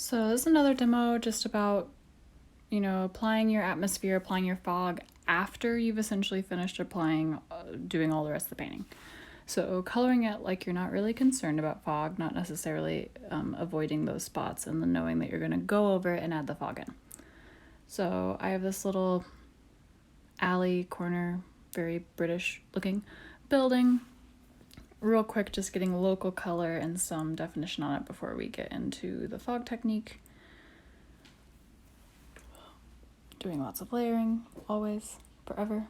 So this is another demo just about, applying your atmosphere, applying your fog after you've essentially finished applying, doing all the rest of the painting. So coloring it like you're not really concerned about fog, not necessarily avoiding those spots, and then knowing that you're going to go over it and add the fog in. So I have this little alley corner, very British looking building. Real quick, just getting local color and some definition on it before we get into the fog technique. Doing lots of layering, always, forever.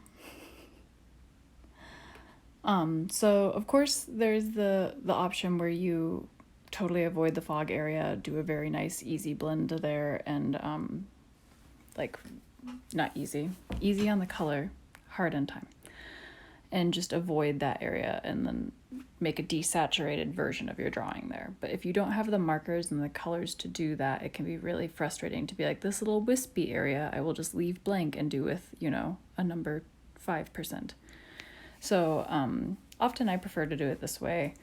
So of course there's the option where you totally avoid the fog area, do a very nice easy blend there, and not easy on the color, hard on time, and just avoid that area and then make a desaturated version of your drawing there. But if you don't have the markers and the colors to do that, it can be really frustrating to be like, this little wispy area I will just leave blank and do with, a number 5%. So often I prefer to do it this way.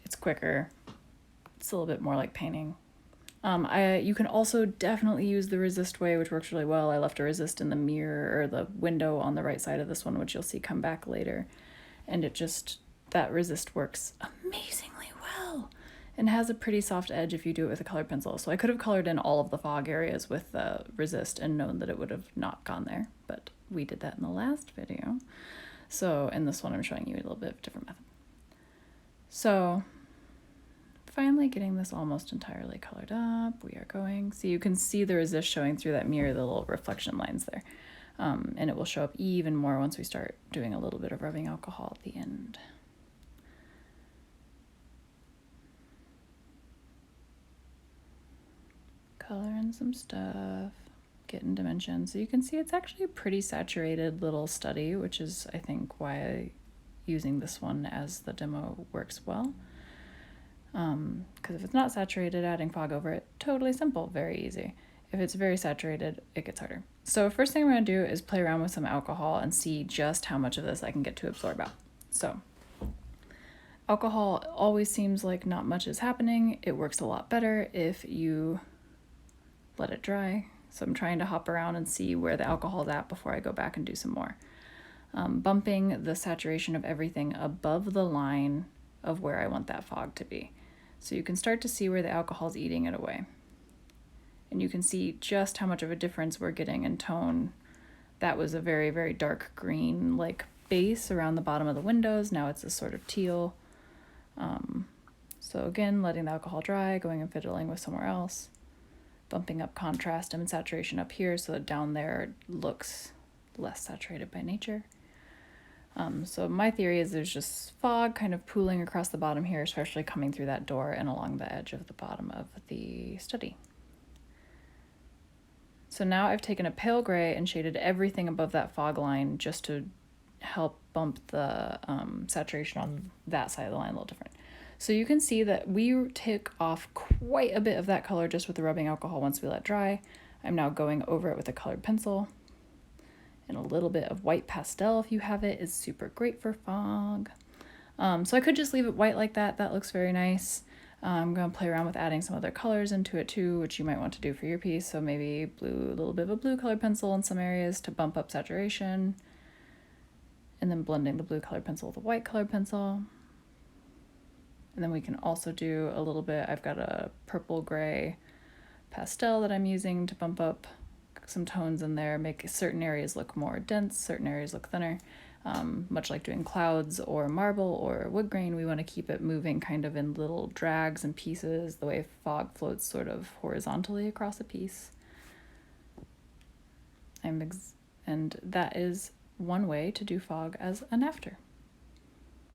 It's quicker. It's a little bit more like painting. You can also definitely use the resist way, which works really well. I left a resist in the mirror or the window on the right side of this one, which you'll see come back later. And that resist works amazingly well and has a pretty soft edge if you do it with a colored pencil. So I could have colored in all of the fog areas with the resist and known that it would have not gone there, but we did that in the last video. So in this one, I'm showing you a little bit of a different method. So finally getting this almost entirely colored up, we are going, so you can see the resist showing through that mirror, the little reflection lines there. And it will show up even more once we start doing a little bit of rubbing alcohol at the end. Coloring some stuff, getting dimensions. So you can see it's actually a pretty saturated little study, which is, I think, why using this one as the demo works well. Because if it's not saturated, adding fog over it, totally simple, very easy. If it's very saturated, it gets harder. So first thing I'm going to do is play around with some alcohol and see just how much of this I can get to absorb out. So alcohol always seems like not much is happening. It works a lot better if you let it dry. So I'm trying to hop around and see where the alcohol is at before I go back and do some more. Bumping the saturation of everything above the line of where I want that fog to be. So you can start to see where the alcohol is eating it away. And you can see just how much of a difference we're getting in tone. That was a very, very dark green like base around the bottom of the windows. Now it's this sort of teal. So again, letting the alcohol dry, going and fiddling with somewhere else. Bumping up contrast and saturation up here so that down there looks less saturated by nature. So my theory is there's just fog kind of pooling across the bottom here, especially coming through that door and along the edge of the bottom of the study. So now I've taken a pale gray and shaded everything above that fog line just to help bump the saturation on that side of the line a little different. So you can see that we took off quite a bit of that color just with the rubbing alcohol once we let dry. I'm now going over it with a colored pencil. And a little bit of white pastel, if you have it, is super great for fog. So I could just leave it white like that. That looks very nice. I'm going to play around with adding some other colors into it too, which you might want to do for your piece. So maybe blue, a little bit of a blue colored pencil in some areas to bump up saturation. And then blending the blue colored pencil with a white colored pencil. And then we can also do a little bit, I've got a purple gray pastel that I'm using to bump up some tones in there, make certain areas look more dense, certain areas look thinner. Much like doing clouds or marble or wood grain, we want to keep it moving kind of in little drags and pieces, the way fog floats sort of horizontally across a piece. And that is one way to do fog as an after.